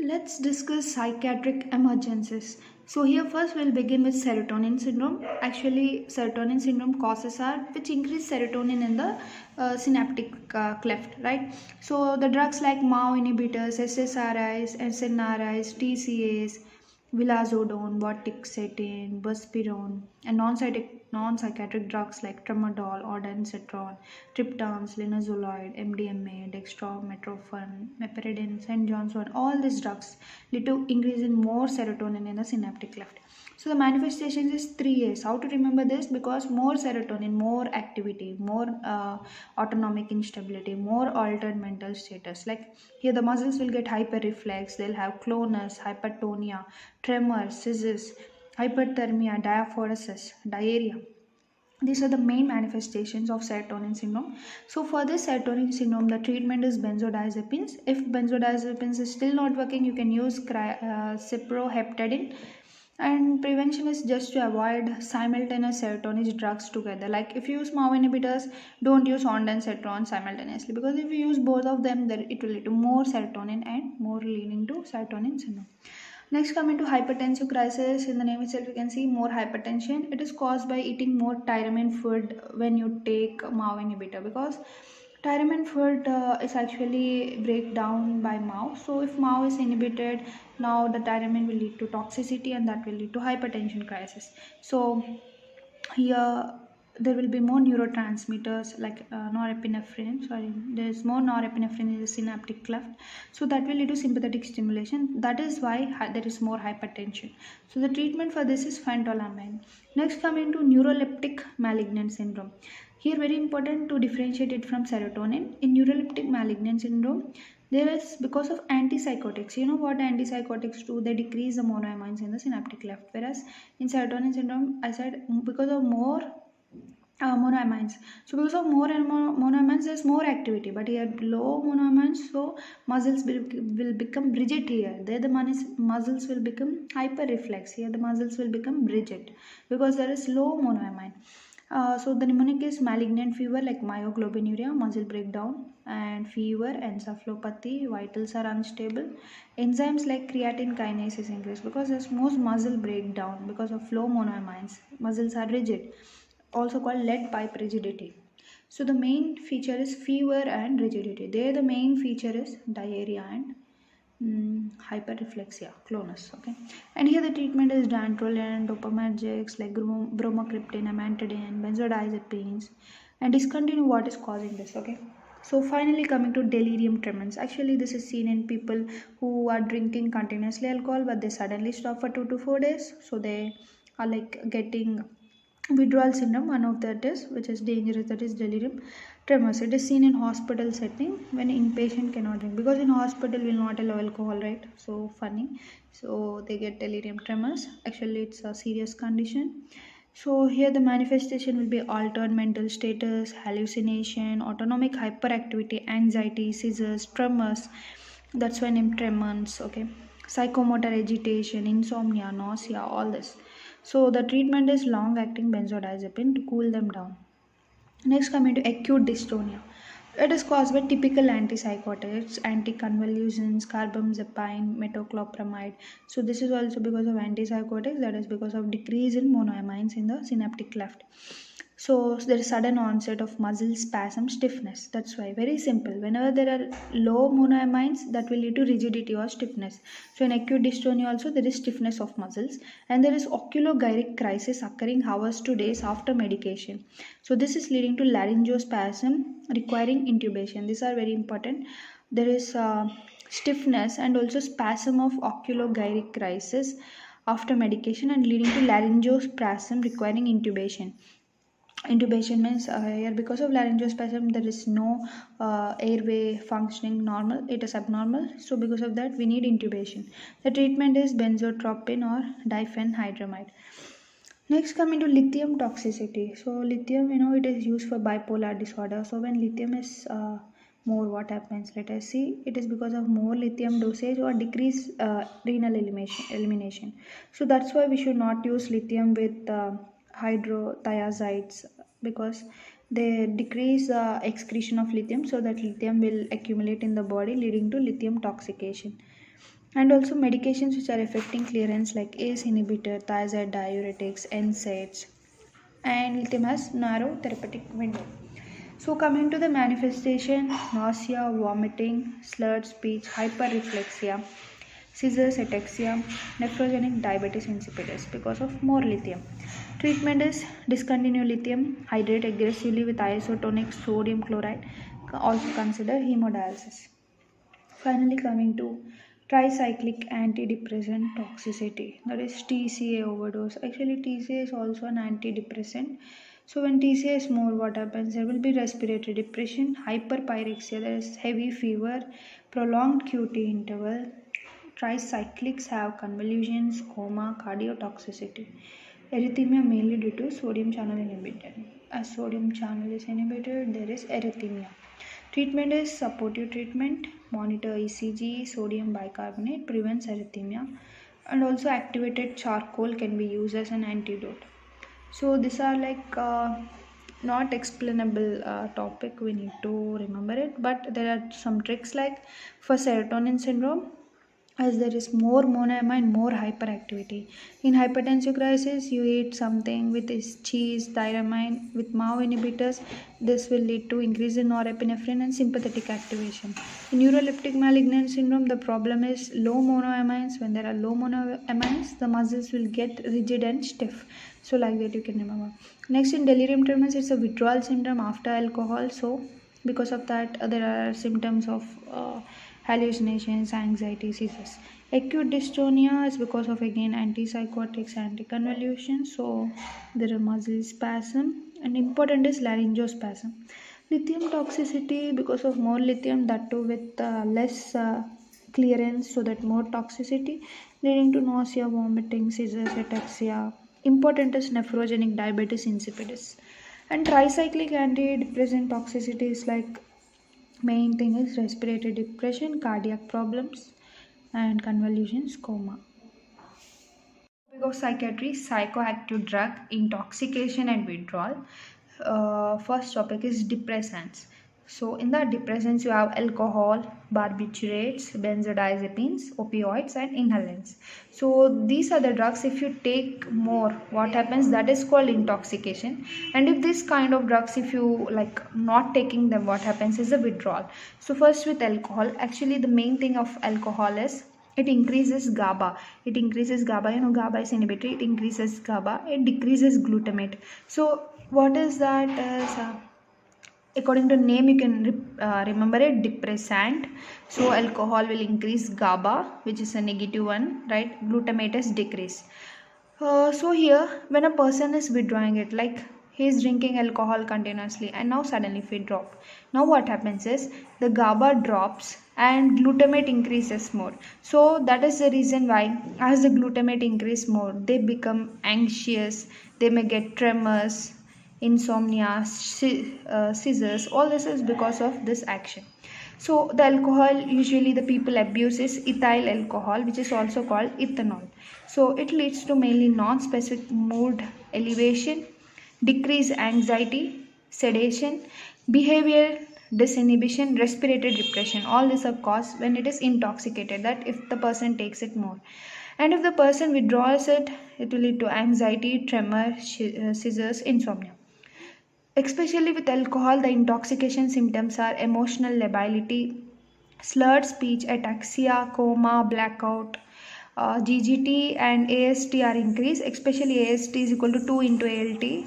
Let's discuss psychiatric emergencies. So here first we'll begin with serotonin syndrome. Actually, serotonin syndrome causes are which increase serotonin in the synaptic cleft, right? So the drugs like MAO inhibitors, SSRIs, SNRIs, TCAs, vilazodone, vortixetin, buspirone, and non-psychiatric drugs like tramadol, ondansetron, triptans, linezolid, MDMA, dextromethorphan, meperidine, St. Johnson. All these drugs lead to increase in more serotonin in the synaptic cleft. So the manifestation is 3 A's. How to remember this? Because more serotonin, more activity, more autonomic instability, more altered mental status. Like here, the muscles will get hyperreflex. They'll have clonus, hypertonia, tremors, seizures, hyperthermia, diaphoresis, diarrhea. These are the main manifestations of serotonin syndrome. So for this serotonin syndrome, the treatment is benzodiazepines. If benzodiazepines is still not working, you can use cyproheptadine. And prevention is just to avoid simultaneous serotonin drugs together. Like if you use MAO inhibitors, don't use ondansetron simultaneously, because if you use both of them, then it will lead to more serotonin and more leading to serotonin syndrome. Next, coming to hypertensive crisis, in the name itself, you can see more hypertension. It is caused by eating more tyramine food when you take MAO inhibitor, because tyramine food is actually break down by MAO. So if MAO is inhibited, now the tyramine will lead to toxicity and that will lead to hypertension crisis. So here there will be more neurotransmitters like norepinephrine. Sorry, there is more norepinephrine in the synaptic cleft, so that will lead to sympathetic stimulation. That is why there is more hypertension. So the treatment for this is phentolamine. Next, coming to neuroleptic malignant syndrome. Here very important to differentiate it from serotonin. In neuroleptic malignant syndrome, there is, because of antipsychotics, you know what antipsychotics do, they decrease the monoamines in the synaptic cleft. Whereas in serotonin syndrome, I said because of more monoamines. So because of more and more monoamines, there's more activity. But here low monoamines, so muscles will become rigid here. There the muscles will become hyperreflex. Here the muscles will become rigid because there is low monoamine. So the mnemonic is malignant fever like myoglobinuria, muscle breakdown, and fever, encephalopathy, vitals are unstable. Enzymes like creatine kinase is increased because there's most muscle breakdown because of low monoamines. Muscles are rigid, also called lead pipe rigidity. So the main feature is fever and rigidity. There the main feature is diarrhea and hyperreflexia, clonus. Okay, and here the treatment is dantrolene, dopaminergics like bromocriptine, amantadine, benzodiazepines, and discontinue what is causing this. Okay, so finally coming to delirium tremens. Actually, this is seen in people who are drinking continuously alcohol, but they suddenly stop for 2 to 4 days. So they are like getting withdrawal syndrome. One of that is, which is dangerous, that is delirium tremors. It is seen in hospital setting when inpatient cannot drink, because in hospital will not allow alcohol, right? So funny. So they get delirium tremors. Actually, it's a serious condition. So here the manifestation will be altered mental status, hallucination, autonomic hyperactivity, anxiety, seizures, tremors. That's why named tremens. Okay, psychomotor agitation, insomnia, nausea, all this. So the treatment is long-acting benzodiazepine to cool them down. Next, coming to acute dystonia. It is caused by typical antipsychotics, anticonvulsants, carbamazepine, metoclopramide. So this is also because of antipsychotics. That is because of decrease in monoamines in the synaptic cleft. So there is sudden onset of muscle spasm, stiffness. That's why, very simple. Whenever there are low monoamines, that will lead to rigidity or stiffness. So in acute dystonia also there is stiffness of muscles, and there is oculogyric crisis occurring hours to days after medication. So this is leading to laryngospasm requiring intubation. These are very important. There is stiffness and also spasm of oculogyric crisis after medication and leading to laryngospasm requiring intubation. Intubation means here, because of laryngospasm there is no airway functioning normal, it is abnormal. So because of that we need intubation. The treatment is benzotropine or diphenhydramide. Next, coming to lithium toxicity. So lithium, it is used for bipolar disorder. So when lithium is more, what happens? Let us see. It is because of more lithium dosage or decreased renal elimination. So that's why we should not use lithium with hydrothiazides, because they decrease the excretion of lithium, so that lithium will accumulate in the body, leading to lithium toxication. And also medications which are affecting clearance like ACE inhibitor, thiazide diuretics, NSAIDs, and lithium has narrow therapeutic window. So coming to the manifestation, nausea, vomiting, slurred speech, hyperreflexia, seizures, ataxia, nephrogenic diabetes insipidus because of more lithium. Treatment is discontinue lithium, hydrate aggressively with isotonic sodium chloride, also consider hemodialysis. Finally, coming to tricyclic antidepressant toxicity, that is TCA overdose. Actually, TCA is also an antidepressant. So, when TCA is more, what happens? There will be respiratory depression, hyperpyrexia, that is heavy fever, prolonged QT interval. Tricyclics have convulsions, coma, cardiotoxicity. Erythema mainly due to sodium channel inhibitor. As sodium channel is inhibited, there is erythema. Treatment is supportive treatment, monitor ECG, sodium bicarbonate, prevents erythema, and also activated charcoal can be used as an antidote. So these are like not explainable topic, we need to remember it, but there are some tricks like for serotonin syndrome, as there is more monoamine, more hyperactivity. In hypertensive crisis, you eat something with this cheese, tyramine, with MAO inhibitors. This will lead to increase in norepinephrine and sympathetic activation. In neuroleptic malignant syndrome, the problem is low monoamines. When there are low monoamines, the muscles will get rigid and stiff. So like that you can remember. Next, in delirium tremens, it's a withdrawal syndrome after alcohol. So because of that, there are symptoms of hallucinations, anxiety, seizures. Acute dystonia is because of again antipsychotics, anticonvulsions. So there are muscle spasm, and important is laryngospasm. Lithium toxicity because of more lithium, that too with less clearance, so that more toxicity leading to nausea, vomiting, seizures, ataxia. Important is nephrogenic diabetes insipidus. And tricyclic antidepressant toxicity is like main thing is respiratory depression, cardiac problems, and convulsions, coma. Topic of psychiatry, psychoactive drug, intoxication and withdrawal. First topic is depressants. So in the depressants you have alcohol, barbiturates, benzodiazepines, opioids, and inhalants. So these are the drugs. If you take more, what happens? That is called intoxication. And if this kind of drugs, if you like not taking them, what happens is a withdrawal. So first with alcohol, actually the main thing of alcohol is it increases GABA. It increases GABA. You know, GABA is inhibitory. It increases GABA. It decreases glutamate. So what is that? According to name, you can remember it, depressant. So alcohol will increase GABA, which is a negative one, right? Glutamate is decrease. So here, when a person is withdrawing it, like he is drinking alcohol continuously, and now suddenly if we drop, now what happens is the GABA drops and glutamate increases more. So that is the reason why as the glutamate increase more, they become anxious, they may get tremors, insomnia, seizures. All this is because of this action. So the alcohol usually the people abuse is ethyl alcohol, which is also called ethanol. So it leads to mainly non-specific mood elevation, decreased anxiety, sedation, behavior disinhibition, respiratory depression. All these are caused when it is intoxicated, that if the person takes it more. And if the person withdraws it, it will lead to anxiety, tremor, seizures, insomnia. Especially with alcohol, the intoxication symptoms are emotional lability, slurred speech, ataxia, coma, blackout. GGT and AST are increased, especially AST is equal to 2 into ALT.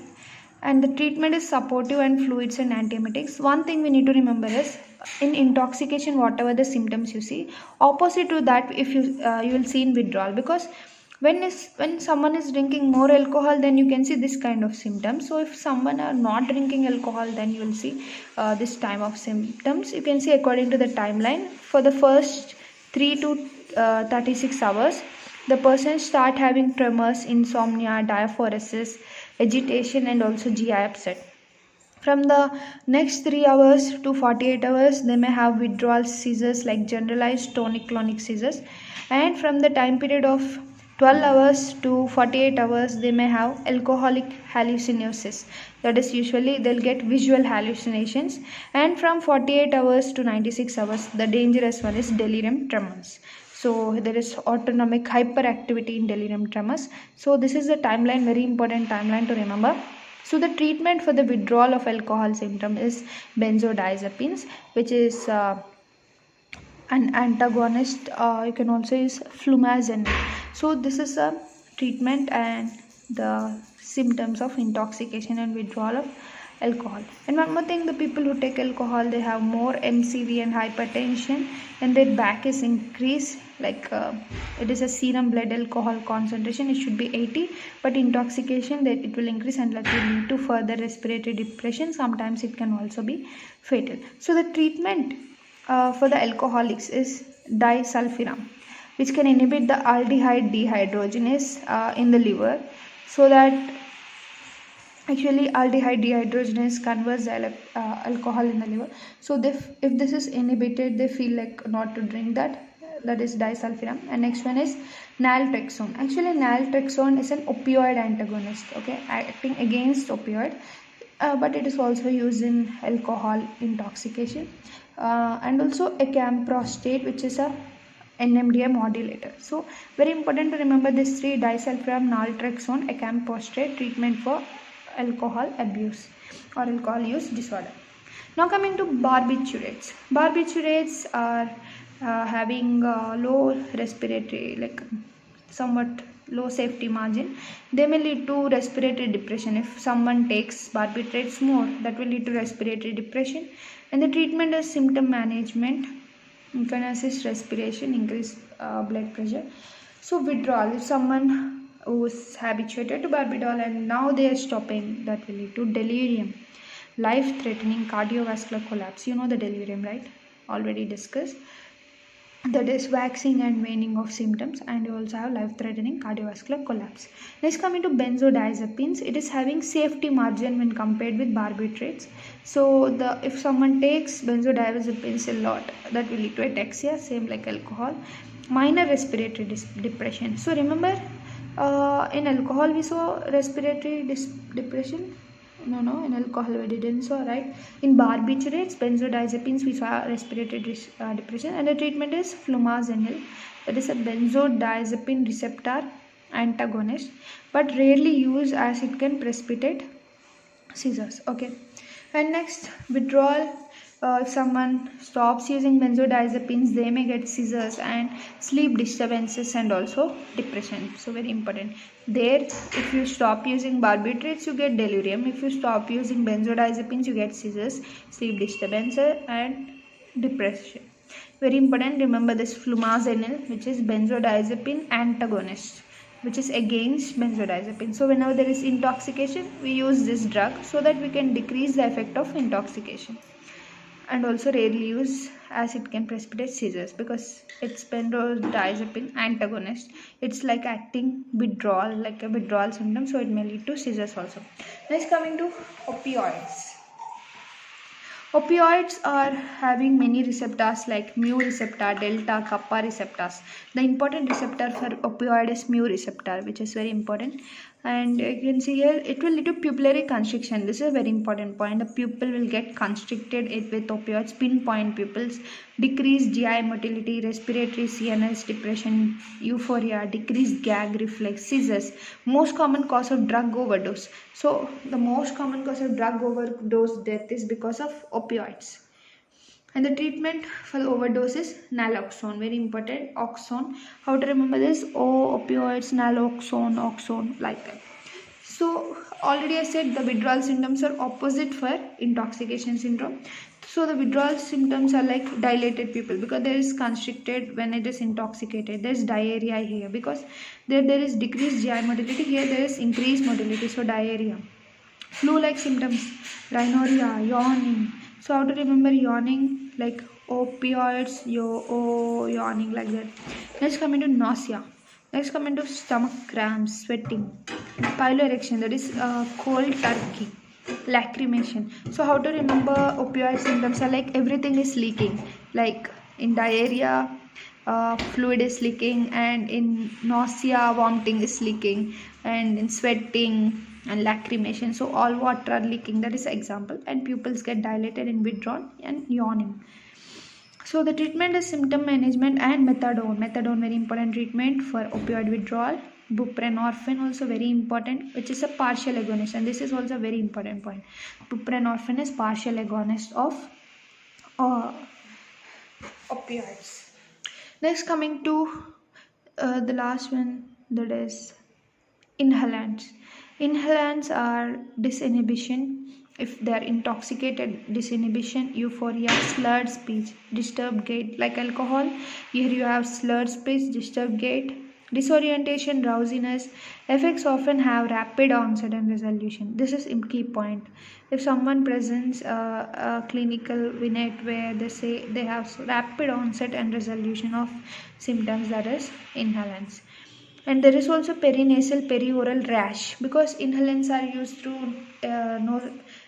And the treatment is supportive and fluids and antiemetics. One thing we need to remember is in intoxication, whatever the symptoms you see, opposite to that, if you will see in withdrawal, because when someone is drinking more alcohol, then you can see this kind of symptoms. So if someone are not drinking alcohol, then you will see this time of symptoms. You can see according to the timeline, for the first 3 to 36 hours, the person start having tremors, insomnia, diaphoresis, agitation, and also GI upset. From the next 3 hours to 48 hours, they may have withdrawal seizures like generalized tonic-clonic seizures. And from the time period of 12 hours to 48 hours, they may have alcoholic hallucinosis. That is, usually they'll get visual hallucinations. And from 48 hours to 96 hours, the dangerous one is delirium tremens. So there is autonomic hyperactivity in delirium tremors. So this is the timeline, very important timeline to remember. So the treatment for the withdrawal of alcohol symptom is benzodiazepines, which is an antagonist. You can also use flumazenil. So this is a treatment and the symptoms of intoxication and withdrawal of alcohol. And one more thing, the people who take alcohol, they have more MCV and hypertension, and their back is increased. Like it is a serum blood alcohol concentration, it should be 80, but intoxication, that it will increase and likely lead to further respiratory depression. Sometimes it can also be fatal. So the treatment for the alcoholics is disulfiram, which can inhibit the aldehyde dehydrogenase in the liver, so that actually aldehyde dehydrogenase converts the alcohol in the liver. So if this is inhibited, they feel like not to drink that. That is disulfiram. And next one is naltrexone. Actually naltrexone is an opioid antagonist, okay, acting against opioid, but it is also used in alcohol intoxication. And also acamprostate, which is a NMDA modulator. So very important to remember these three: disulfiram, naltrexone, acamprostate, treatment for alcohol abuse or alcohol use disorder. Now coming to barbiturates. Barbiturates are having low respiratory, like somewhat low safety margin. They may lead to respiratory depression. If someone takes barbiturates more, that will lead to respiratory depression. And the treatment is symptom management. You can assist respiration, increase blood pressure. So withdrawal, if someone who is habituated to barbitol and now they are stopping, that will lead to delirium, life-threatening cardiovascular collapse. You know the delirium, right? Already discussed. That is waxing and waning of symptoms, and you also have life-threatening cardiovascular collapse. Next, coming to benzodiazepines, it is having safety margin when compared with barbiturates. So if someone takes benzodiazepines a lot, that will lead to ataxia, same like alcohol, minor respiratory depression. So remember, in alcohol we saw respiratory depression. No, in alcohol we didn't saw, right? In barbiturates, benzodiazepines, we saw respiratory depression, and the treatment is flumazenil. That is a benzodiazepine receptor antagonist, but rarely used as it can precipitate seizures. Okay, and next, withdrawal. If someone stops using benzodiazepines, they may get seizures and sleep disturbances and also depression. So very important. There, if you stop using barbiturates, you get delirium. If you stop using benzodiazepines, you get seizures, sleep disturbances and depression. Very important. Remember this flumazenil, which is benzodiazepine antagonist, which is against benzodiazepine. So whenever there is intoxication, we use this drug so that we can decrease the effect of intoxication. And also rarely use as it can precipitate seizures because it's benzodiazepine antagonist. It's like acting withdrawal, like a withdrawal symptom, so it may lead to seizures also. Next, coming to opioids. Opioids are having many receptors like mu receptor, delta, kappa receptors. The important receptor for opioid is mu receptor, which is very important. And you can see here, it will lead to pupillary constriction. This is a very important point. The pupil will get constricted with opioids, pinpoint pupils, decreased GI motility, respiratory, CNS, depression, euphoria, decreased gag reflex, seizures. Most common cause of drug overdose. So the most common cause of drug overdose death is because of opioids. And the treatment for the overdose is naloxone. Very important. Oxone. How to remember this? Opioids, naloxone, oxone, like that. So already I said the withdrawal symptoms are opposite for intoxication syndrome. So the withdrawal symptoms are like dilated pupil because there is constricted when it is intoxicated. There is diarrhea here because there is decreased GI motility. Here there is increased motility, so diarrhea. Flu-like symptoms, rhinorrhea, yawning. So how to remember yawning? Like opioids, yawning, like that. Next, coming to nausea. Next, coming to stomach cramps, sweating, piloerection, that is cold turkey, lacrimation. So how to remember opioid symptoms are like everything is leaking, like in diarrhea, fluid is leaking, and in nausea, vomiting is leaking, and in sweating and lacrimation, so all water are leaking. That is example. And pupils get dilated and withdrawn and yawning. So the treatment is symptom management and methadone. Methadone very important treatment for opioid withdrawal. Buprenorphine also very important, which is a partial agonist, and this is also a very important point. Buprenorphine is partial agonist of uh, opioids. Next, coming to the last one, that is inhalants. Inhalants are disinhibition. If they are intoxicated, disinhibition, euphoria, slurred speech, disturbed gait. Like alcohol, here you have slurred speech, disturbed gait, disorientation, drowsiness. Effects often have rapid onset and resolution. This is a key point. If someone presents a clinical vignette where they say they have rapid onset and resolution of symptoms, that is inhalants. And there is also perinasal perioral rash, because inhalants are used through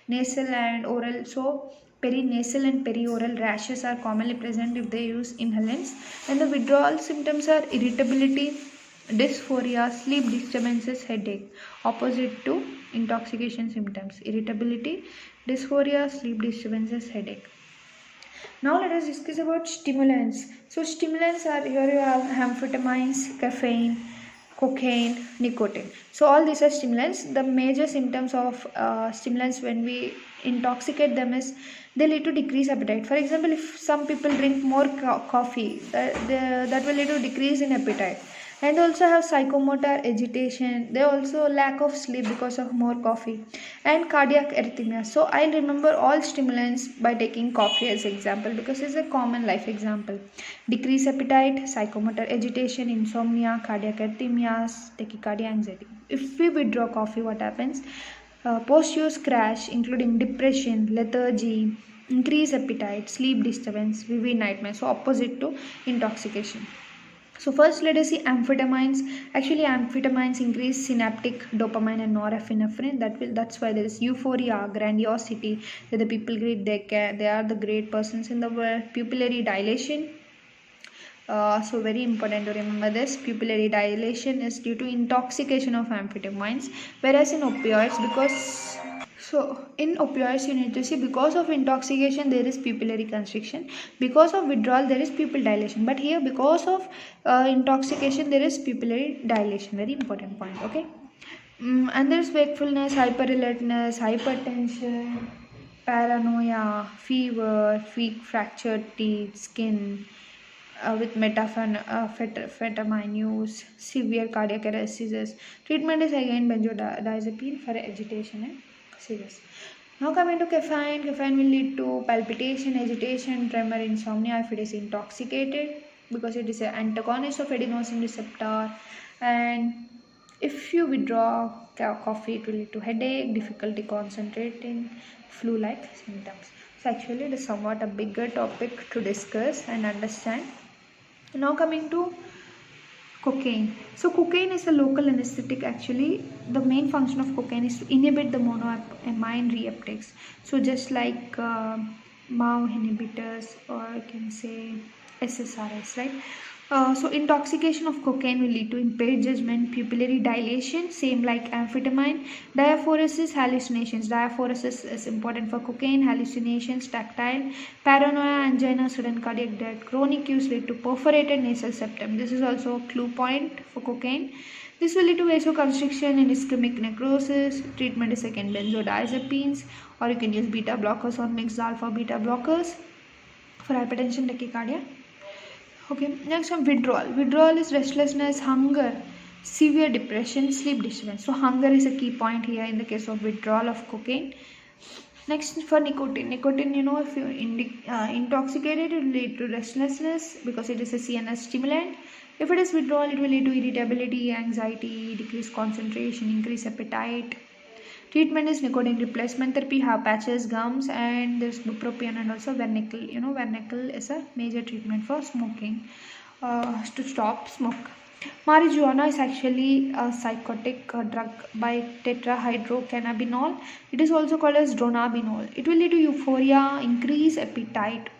nasal and oral, so perinasal and perioral rashes are commonly present if they use inhalants. And the withdrawal symptoms are irritability, dysphoria, sleep disturbances, headache, opposite to intoxication symptoms: irritability, dysphoria, sleep disturbances, headache. Now let us discuss about stimulants. So stimulants are, here you have amphetamines, caffeine, cocaine, nicotine. So all these are stimulants. The major symptoms of stimulants when we intoxicate them is they lead to decreased appetite. For example, if some people drink more coffee, that will lead to decrease in appetite. And they also have psychomotor agitation. They also lack of sleep because of more coffee, and cardiac arrhythmia. So I remember all stimulants by taking coffee as example, because it's a common life example. Decreased appetite, psychomotor agitation, insomnia, cardiac arrhythmias, tachycardia, anxiety. If we withdraw coffee, what happens? Post-use crash, including depression, lethargy, increased appetite, sleep disturbance, vivid nightmares. So opposite to intoxication. So first let us see amphetamines. Actually amphetamines increase synaptic dopamine and norepinephrine. That's why there is euphoria, grandiosity, that the people great, they are the great persons in the world. Pupillary dilation. So very important to remember this. Pupillary dilation is due to intoxication of amphetamines, whereas in opioids, in opioids you need to see, because of intoxication there is pupillary constriction, because of withdrawal there is pupil dilation, but here because of intoxication there is pupillary dilation. Very important point. Okay. And there is wakefulness, hyperalertness, hypertension, paranoia, fever, fractured teeth, skin, with methamphetamine use, severe cardiac arrest. Treatment is again benzodiazepine for agitation and serious. Now coming to caffeine. Caffeine will lead to palpitation, agitation, tremor, insomnia if it is intoxicated, because it is an antagonist of adenosine receptor. And if you withdraw coffee, it will lead to headache, difficulty concentrating, flu-like symptoms. So actually it is somewhat a bigger topic to discuss and understand. Now coming to cocaine. So cocaine is a local anesthetic. Actually the main function of cocaine is to inhibit the monoamine reuptakes. So just like MAO inhibitors, or I can say SSRIs, right? So intoxication of cocaine will lead to impaired judgment, pupillary dilation, same like amphetamine, diaphoresis, hallucinations. Diaphoresis is important for cocaine, hallucinations, tactile, paranoia, angina, sudden cardiac death. Chronic use lead to perforated nasal septum. This is also a clue point for cocaine. This will lead to vasoconstriction and ischemic necrosis. Treatment is again benzodiazepines, or you can use beta blockers or mixed alpha beta blockers for hypertension, tachycardia. Okay, next one, withdrawal. Withdrawal is restlessness, hunger, severe depression, sleep disturbance. So hunger is a key point here in the case of withdrawal of cocaine. Next, for nicotine. Nicotine, if you intoxicated, it will lead to restlessness because it is a CNS stimulant. If it is withdrawal, it will lead to irritability, anxiety, decreased concentration, increased appetite. Treatment is nicotine replacement therapy, have patches, gums, and there's bupropion and also vernickel. Vernickel is a major treatment for smoking, to stop smoke. Marijuana is actually a psychotic drug by tetrahydrocannabinol. It is also called as dronabinol. It will lead to euphoria, increase appetite,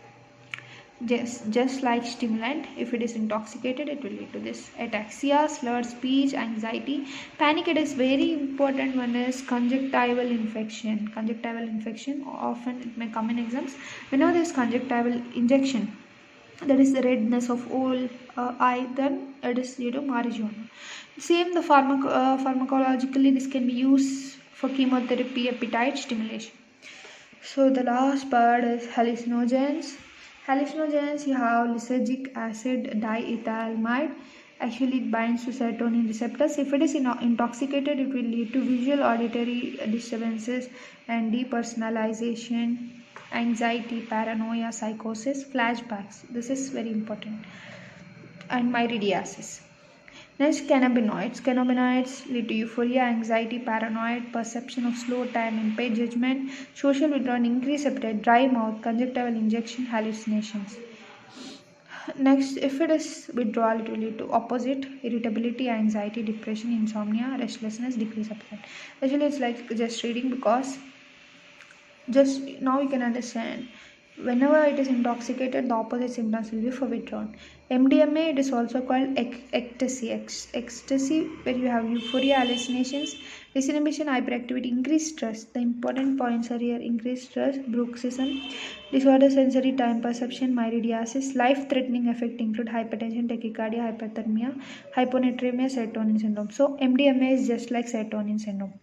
just like stimulant. If it is intoxicated, it will lead to this: ataxia, slurred speech, anxiety, panic. It is very important. One is conjunctival infection. Conjunctival infection, often it may come in exams. Whenever there is conjunctival injection, that is the redness of all eye, then it is marijuana. Same the pharmacologically this can be used for chemotherapy, appetite stimulation. So the last part is hallucinogens. Hallucinogens, you have lysergic acid diethylamide. Actually, it binds to serotonin receptors. If it is intoxicated, it will lead to visual, auditory disturbances and depersonalization, anxiety, paranoia, psychosis, flashbacks. This is very important. And miridiasis. Next, cannabinoids. Cannabinoids lead to euphoria, anxiety, paranoid, perception of slow time, impaired judgment, social withdrawal, increased appetite, dry mouth, conjunctival injection, hallucinations. Next, if it is withdrawal, it will lead to opposite: irritability, anxiety, depression, insomnia, restlessness, decreased appetite. Actually, it's like just reading, because just now you can understand whenever it is intoxicated, the opposite symptoms will be for withdrawal. MDMA, it is also called ecstasy. Ecstasy, where you have euphoria, hallucinations, disinhibition, hyperactivity, increased stress. The important points are here: increased stress, bruxism, disorder, sensory time perception, miridiasis. Life-threatening effect include hypertension, tachycardia, hyperthermia, hyponatremia, serotonin syndrome. So MDMA is just like serotonin syndrome.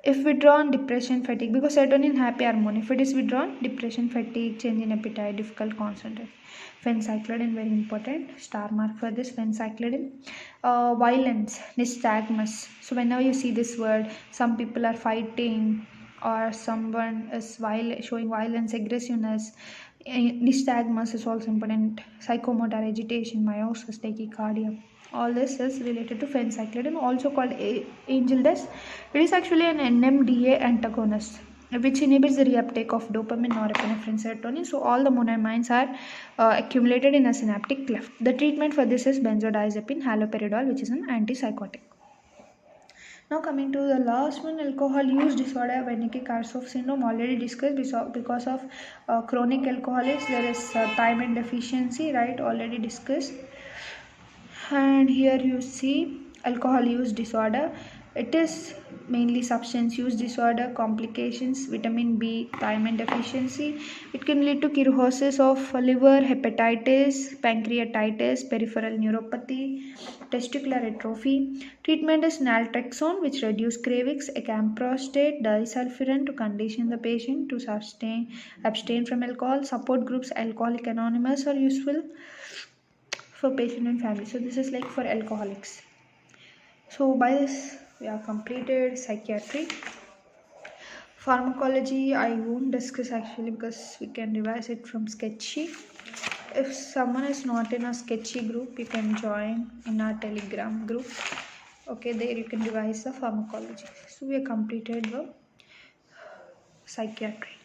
If withdrawn, depression, fatigue, because serotonin happy hormone. If it is withdrawn, depression, fatigue, change in appetite, difficult concentrate. Phencyclidine, very important. Star mark for this phencyclidine. Violence, nystagmus. So whenever you see this word, some people are fighting or someone is showing violence, aggressiveness. Nystagmus is also important. Psychomotor agitation, meiosis, tachycardia. All this is related to phencyclidine, also called angel dust. It is actually an NMDA antagonist, which inhibits the reuptake of dopamine, norepinephrine, serotonin. So all the monoamines are accumulated in a synaptic cleft. The treatment for this is benzodiazepine, haloperidol, which is an antipsychotic. Now coming to the last one, alcohol use disorder, Wernicke-Korsakoff syndrome, already discussed. Because of chronic alcoholics, there is thiamine deficiency, right? Already discussed. And here you see alcohol use disorder. It is mainly substance use disorder, complications, vitamin B, thiamine deficiency. It can lead to cirrhosis of liver, hepatitis, pancreatitis, peripheral neuropathy, testicular atrophy. Treatment is naltrexone, which reduce cravings, acamprostate, disulfiram to condition the patient to abstain from alcohol. Support groups, Alcoholic Anonymous, are useful for patient and family. So this is like for alcoholics. So by this we have completed psychiatry. Pharmacology I won't discuss actually, because we can revise it from sketchy. If someone is not in a sketchy group, you can join in our Telegram group. Okay, there you can revise the pharmacology. So we have completed the psychiatry.